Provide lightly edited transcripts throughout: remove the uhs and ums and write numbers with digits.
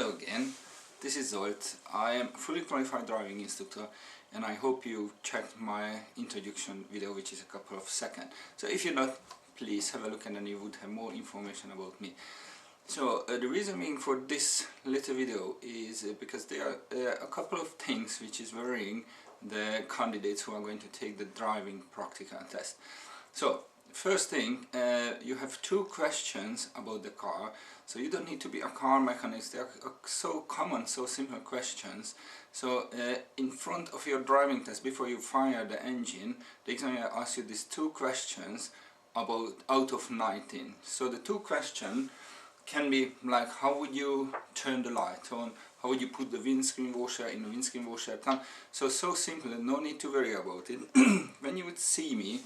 Hello again, this is Zsolt. I am a fully qualified driving instructor and I hope you checked my introduction video, which is a couple of seconds. So if you're not, please have a look and then you would have more information about me. So the reason being for this little video is because there are a couple of things which is worrying the candidates who are going to take the driving practical test. So first thing, you have two questions about the car, so you don't need to be a car mechanic. They are so common, so simple questions. So in front of your driving test, before you fire the engine, the examiner asks you these two questions about out of 19. So the two questions can be like, how would you turn the light on, how would you put the windscreen washer in the windscreen washer down. So simple, no need to worry about it. When you would see me,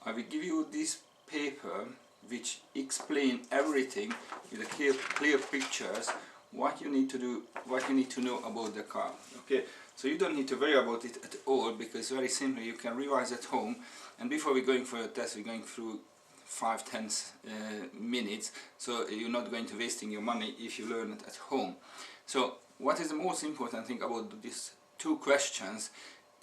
I will give you this paper which explain everything with a clear pictures, what you need to do, what you need to know about the car. Okay, so you don't need to worry about it at all, because very simply you can revise at home, and before we're going for your test we're going through 5-10 minutes, so you're not going to wasting your money if you learn it at home. So what is the most important thing about these two questions?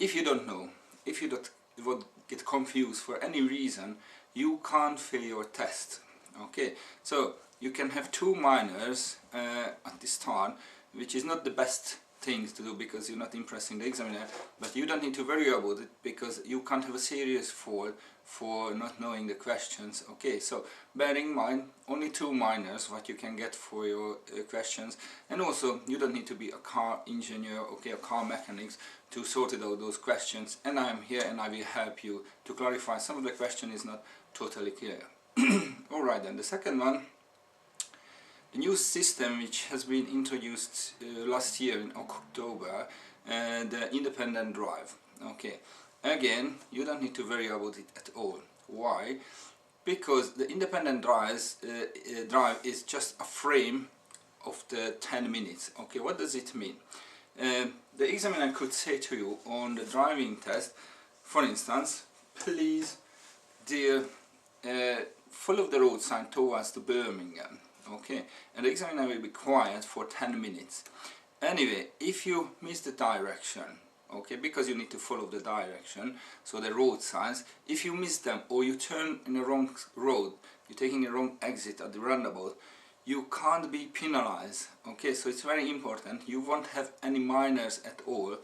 If you don't know, if you don't would get confused for any reason, you can't fail your test. Okay, so you can have two minors at the start, which is not the best things to do because you're not impressing the examiner, but you don't need to worry about it because you can't have a serious fault for not knowing the questions. Okay, so bear in mind only two minors what you can get for your questions, and also you don't need to be a car engineer, okay, a car mechanic to sort it out those questions, and I am here and I will help you to clarify some of the question is not totally clear. Alright, then the second one, the new system which has been introduced last year in October, the independent drive. Okay, again you don't need to worry about it at all. Why? Because the independent drive is just a frame of the 10 minutes. Okay, what does it mean? The examiner could say to you on the driving test, for instance, please dear, follow the road sign towards the Birmingham. Okay, and the examiner will be quiet for 10 minutes. Anyway, if you miss the direction, okay, because you need to follow the direction, so the road signs, if you miss them or you turn in the wrong road, you're taking a wrong exit at the roundabout, you can't be penalized. Okay, so it's very important, you won't have any minors at all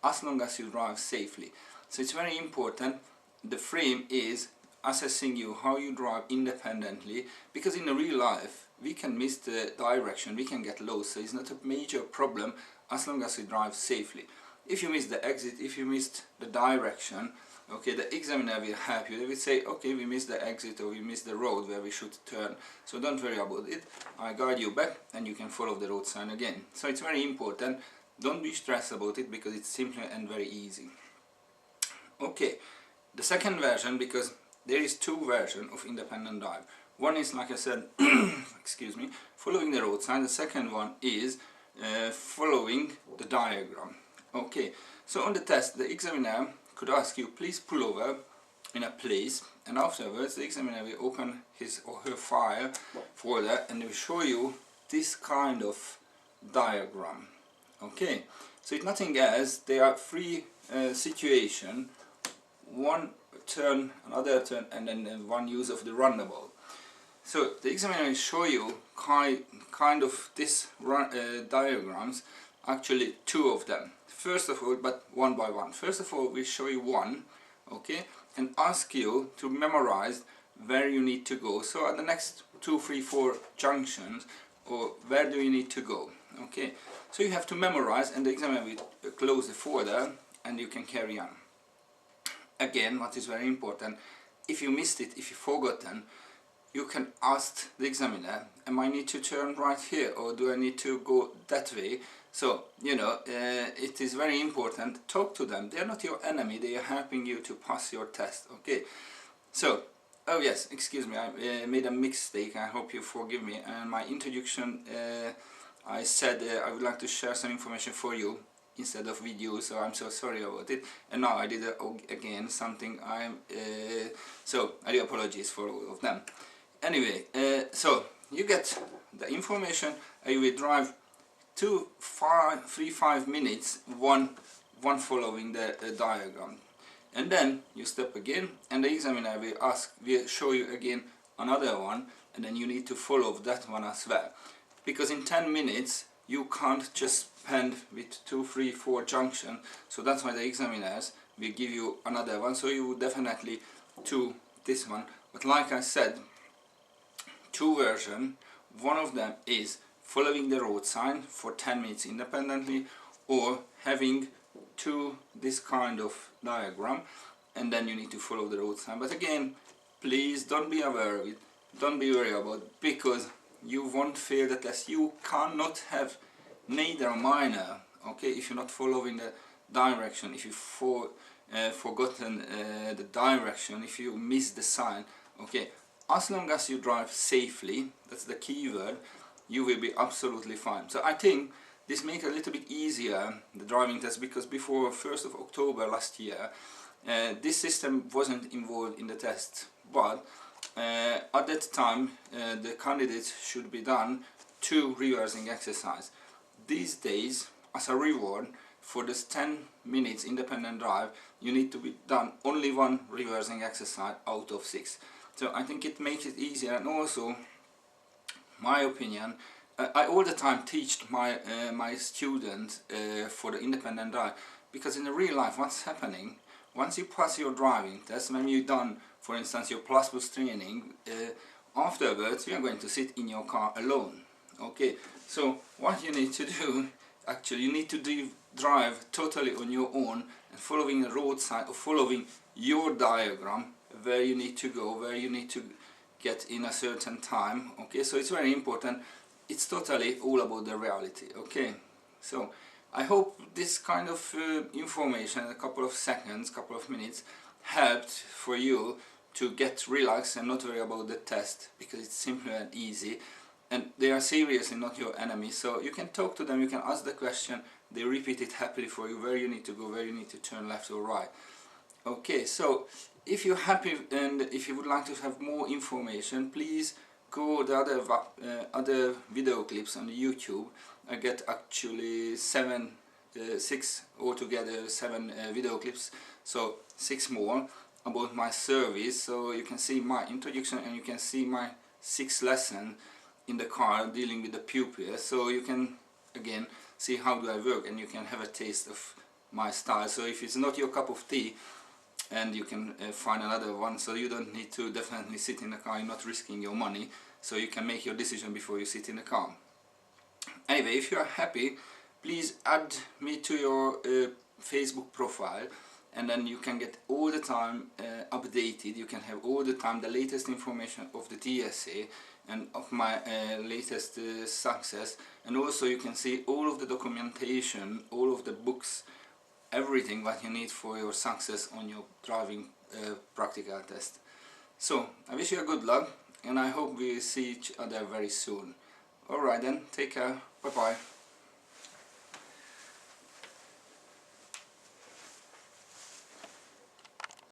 as long as you drive safely. So it's very important, the frame is assessing you how you drive independently, because in the real life we can miss the direction, we can get lost, so it's not a major problem as long as we drive safely. If you miss the exit, if you missed the direction, okay, the examiner will help you. They will say, okay, we missed the exit or we missed the road where we should turn, so don't worry about it, I guide you back and you can follow the road sign again. So it's very important, don't be stressed about it because it's simple and very easy. Okay, the second version, because there is two versions of independent drive. One is, like I said, excuse me, following the road sign. The second one is following the diagram. Okay, so on the test the examiner could ask you, please pull over in a place, and afterwards the examiner will open his or her file folder and will show you this kind of diagram. Okay, so it's nothing else, there are three situations, one turn, another turn, and then one use of the roundabout. So the examiner will show you kind of this diagrams, actually two of them. First of all, but one by one. First of all, we'll show you one, okay, and ask you to memorize where you need to go. So at the next 2, 3, 4 junctions, or where do you need to go? Okay, so you have to memorize, and the examiner will close the folder and you can carry on. Again, what is very important, if you missed it, if you forgotten, you can ask the examiner, am I need to turn right here or do I need to go that way? So, you know, it is very important, talk to them, they are not your enemy, they are helping you to pass your test. Okay, so, oh yes, excuse me, I made a mistake, I hope you forgive me. And my introduction, I said I would like to share some information for you instead of video, so I'm so sorry about it, and now I did again something, so I do apologize for all of them. Anyway, so you get the information and you will drive 3-5 minutes, one following the diagram, and then you step again, and the examiner will show you again another one, and then you need to follow that one as well, because in 10 minutes you can't just spend with 2, 3, 4 junction. So that's why the examiners will give you another one, so you would definitely do this one. But like I said, 2 versions. One of them is following the road sign for 10 minutes independently, or having this kind of diagram, and then you need to follow the road sign. But again, please don't be aware of it, don't be worried about it, because you won't fail the test. You cannot have neither minor, okay, if you're not following the direction, if you forgotten the direction, if you miss the sign, okay, as long as you drive safely, that's the key word, you will be absolutely fine. So I think this makes it a little bit easier, the driving test, because before 1st of October last year, this system wasn't involved in the test, but at that time the candidates should be done 2 reversing exercise. These days, as a reward for this 10 minutes independent drive, you need to be done only 1 reversing exercise out of 6. So I think it makes it easier, and also, my opinion, I all the time teach my students for the independent drive, because in the real life, what's happening, once you pass your driving test, when you've done, for instance, your plus training, afterwards you are going to sit in your car alone. Okay, so what you need to do, actually, you need to drive totally on your own, and following the roadside, or following your diagram, where you need to go, where you need to get in a certain time. Okay, so it's very important. It's totally all about the reality. Okay, so I hope this kind of information, a couple of seconds, couple of minutes, helped for you to get relaxed and not worry about the test, because it's simple and easy, and they are seriously not your enemy. So you can talk to them, you can ask the question, they repeat it happily for you, where you need to go, where you need to turn left or right. Okay, so if you're happy and if you would like to have more information, please go the other video clips on YouTube. I get actually 6 altogether, 7 video clips, so 6 more about my service. So you can see my introduction, and you can see my 6th lesson in the car dealing with the pupil. So you can again see how do I work, and you can have a taste of my style. So if it's not your cup of tea, and you can find another one, so you don't need to definitely sit in the car, you're not risking your money, so you can make your decision before you sit in the car. Anyway, if you are happy, please add me to your Facebook profile, and then you can get all the time updated. You can have all the time the latest information of the DVSA and of my latest success, and also you can see all of the documentation, all of the books, everything what you need for your success on your driving practical test. So I wish you a good luck, and I hope we see each other very soon. Alright then, take care, bye bye.